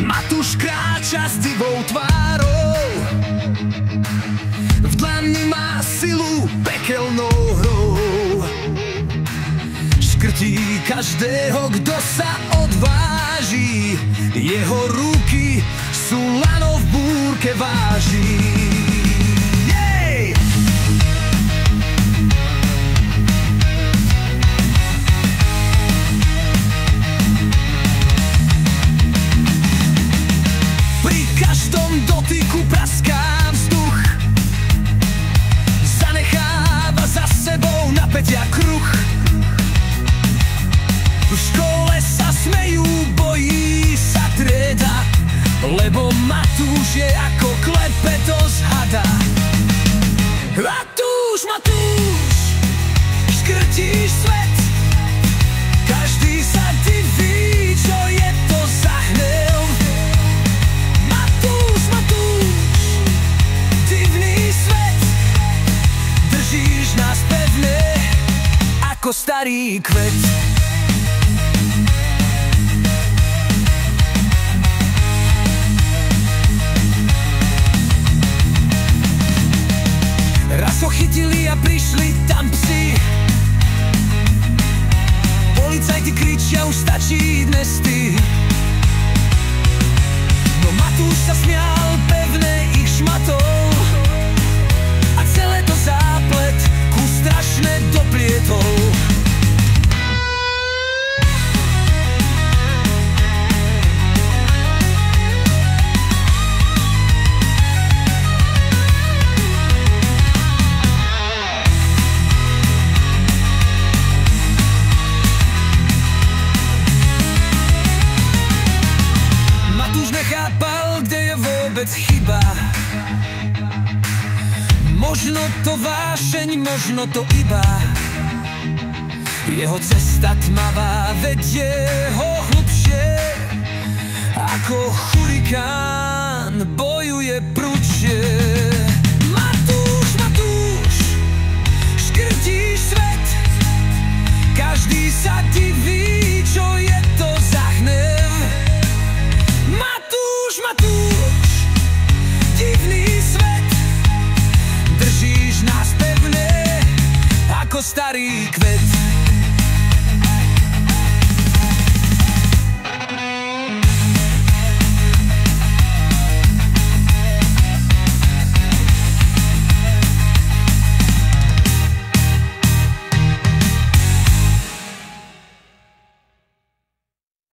Matúš kráča s divou tvárou, v dlani má silu pekelnou hrou. Škrtí každého, kto sa odváži, jeho ruky sú lano v búrke váži. Dotyku praská vzduch, zanecháva za sebou napätia kruh. V škole sa smejú, bojí sa trieda, lebo Matúš je ako klepeto z hada. Matúš, Matúš, škrtíš svet, každý sa diví, čo je to za hnev. Nás pevne ako starý kvet. Raz ho chytili a prišli tam psi, policajti kričia, už stačí dnes ty. No Matúš sa smial pevne ich šmatou a celé to záplet strašne doplietol. Matúš nechápal, kde je vôbec chyba. Možno to vášeň, možno to iba jeho cesta tmavá vedie ho hlbšie, ako hurikán bojuje prudšie. Matúš, Matúš, škrtíš svet, každý sa diví, čo je to za hnev. Matúš, Matúš, divný svet, držíš nás pevne ako starý kvet.